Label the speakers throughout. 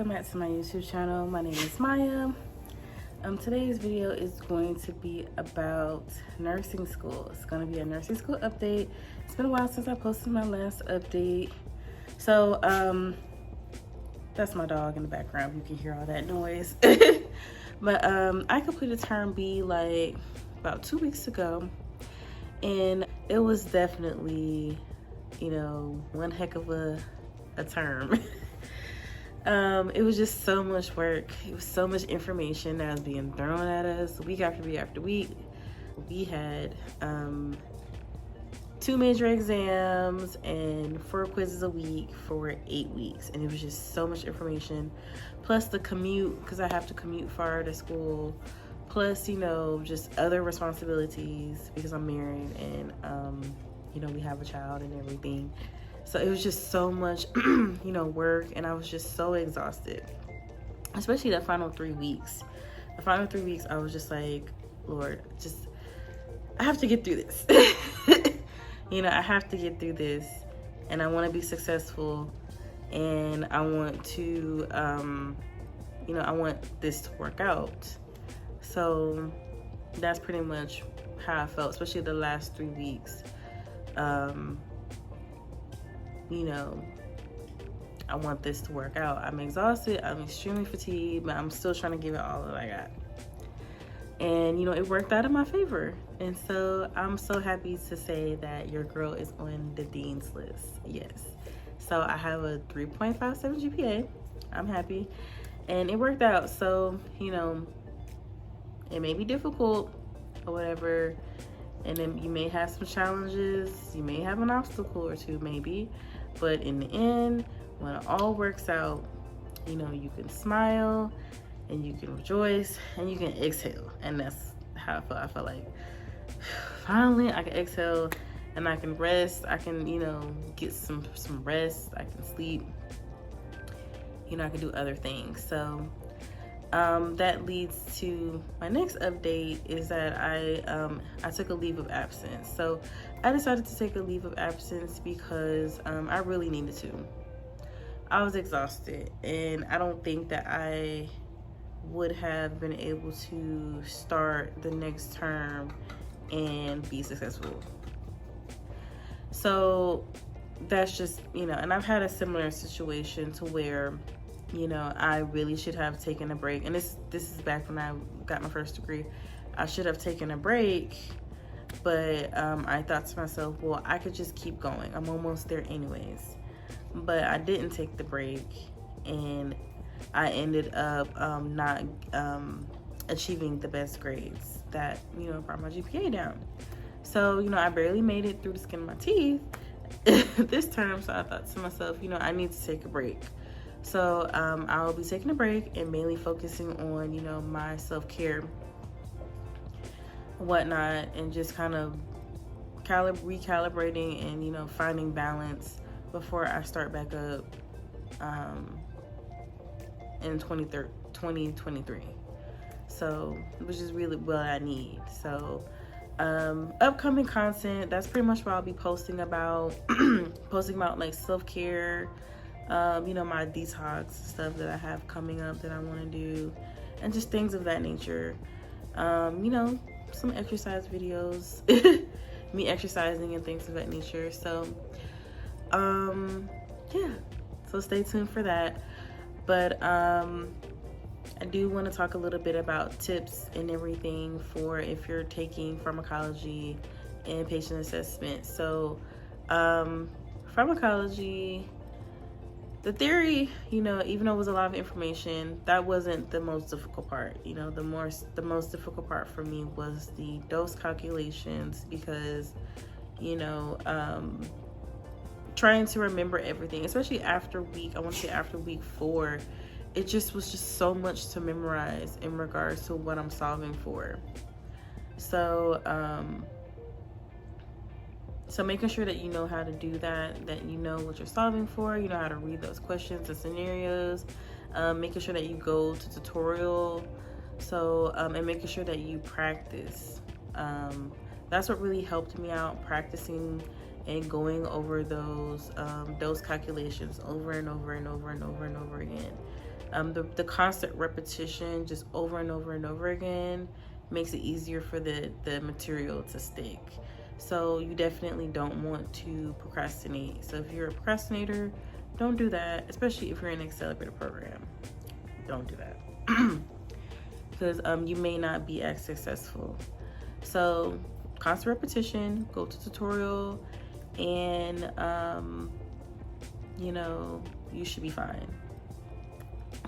Speaker 1: welcome back to my YouTube channel. My name is Maya. Today's video is going to be about nursing school. It's going to be a nursing school update. It's been a while since I posted my last update. So that's my dog in the background. You can hear all that noise. But I completed term B like about 2 weeks ago, and it was definitely, you know, one heck of a term. It was just so much work. It was so much information that was being thrown at us week after week after week. We had 2 major exams and 4 quizzes a week for 8 weeks, and it was just so much information, plus the commute, because I have to commute far to school, plus, you know, just other responsibilities because I'm married and you know, we have a child and everything. So it was just so much, you know, work, and I was just so exhausted, especially the final 3 weeks. The final 3 weeks, I was just like, Lord, I have to get through this. You know, I have to get through this, and I want to be successful, and I want to, you know, I want this to work out. So that's pretty much how I felt, especially the last 3 weeks. You know, I want this to work out. I'm exhausted, I'm extremely fatigued, but I'm still trying to give it all that I got. And, you know, it worked out in my favor. And so I'm so happy to say that your girl is on the dean's list. Yes. So I have a 3.57 GPA. I'm happy. And it worked out. So, you know, it may be difficult or whatever. And then you may have some challenges. You may have an obstacle or two, maybe. But in the end, when it all works out, you know, you can smile and you can rejoice and you can exhale. And that's how I felt. I felt like finally I can exhale and I can rest. I can, you know, get some rest. I can sleep. You know, I can do other things. So that leads to my next update, is that I took a leave of absence. So I decided to take a leave of absence because I really needed to. I was exhausted, and I don't think that I would have been able to start the next term and be successful. So that's just, you know, and I've had a similar situation to where, you know, I really should have taken a break. And this is back when I got my first degree. I should have taken a break, but I thought to myself, well, I could just keep going. I'm almost there anyways. But I didn't take the break, and I ended up not achieving the best grades that, you know, brought my GPA down. So, you know, I barely made it through the skin of my teeth this term. So I thought to myself, you know, I need to take a break. So I'll be taking a break and mainly focusing on, you know, my self-care, whatnot, and just kind of recalibrating and, you know, finding balance before I start back up in 2023. So, which is really what I need. So upcoming content, that's pretty much what I'll be posting about. Posting about like self-care, you know, my detox stuff that I have coming up that I want to do, and just things of that nature. You know, some exercise videos, me exercising and things of that nature. So yeah, so stay tuned for that. But I do want to talk a little bit about tips and everything for if you're taking pharmacology and patient assessment. So pharmacology, the theory, you know, even though it was a lot of information, that wasn't the most difficult part. You know, the most difficult part for me was the dose calculations, because, you know, trying to remember everything, especially after week 4, it just was so much to memorize in regards to what I'm solving for. So so making sure that you know how to do that you know what you're solving for, you know how to read those questions and scenarios, making sure that you go to tutorial, so and making sure that you practice. That's what really helped me out, practicing and going over those calculations over and over and over and over and over again. The constant repetition, just over and over and over again, makes it easier for the material to stick. So you definitely don't want to procrastinate. So if you're a procrastinator, don't do that, especially if you're in an accelerator program. Don't do that. Because you may not be as successful. So constant repetition, go to tutorial, and you know, you should be fine.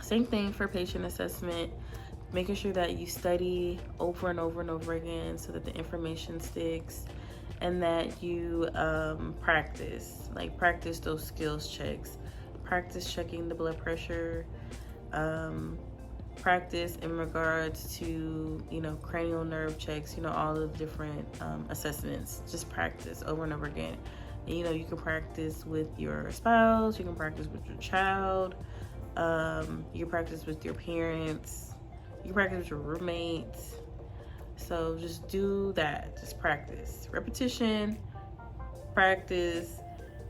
Speaker 1: Same thing for patient assessment, making sure that you study over and over and over again so that the information sticks, and that you practice those skills checks, practice checking the blood pressure, practice in regards to, you know, cranial nerve checks, you know, all of the different assessments. Just practice over and over again. And, you know, you can practice with your spouse, you can practice with your child, you can practice with your parents, you can practice with your roommates. So just do that. Just practice. Repetition, practice,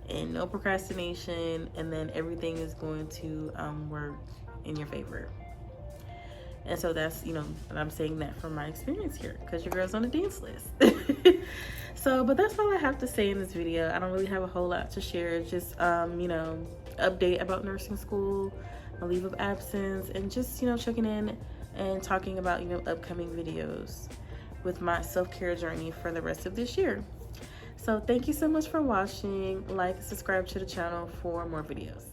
Speaker 1: and no procrastination, and then everything is going to work in your favor. And so that's, you know, and I'm saying that from my experience here, because your girl's on the dean's list. So, but that's all I have to say in this video. I don't really have a whole lot to share. Just, you know, update about nursing school, a leave of absence, and just, you know, checking in and talking about, you know, upcoming videos with my self-care journey for the rest of this year. So thank you so much for watching. Like and subscribe to the channel for more videos.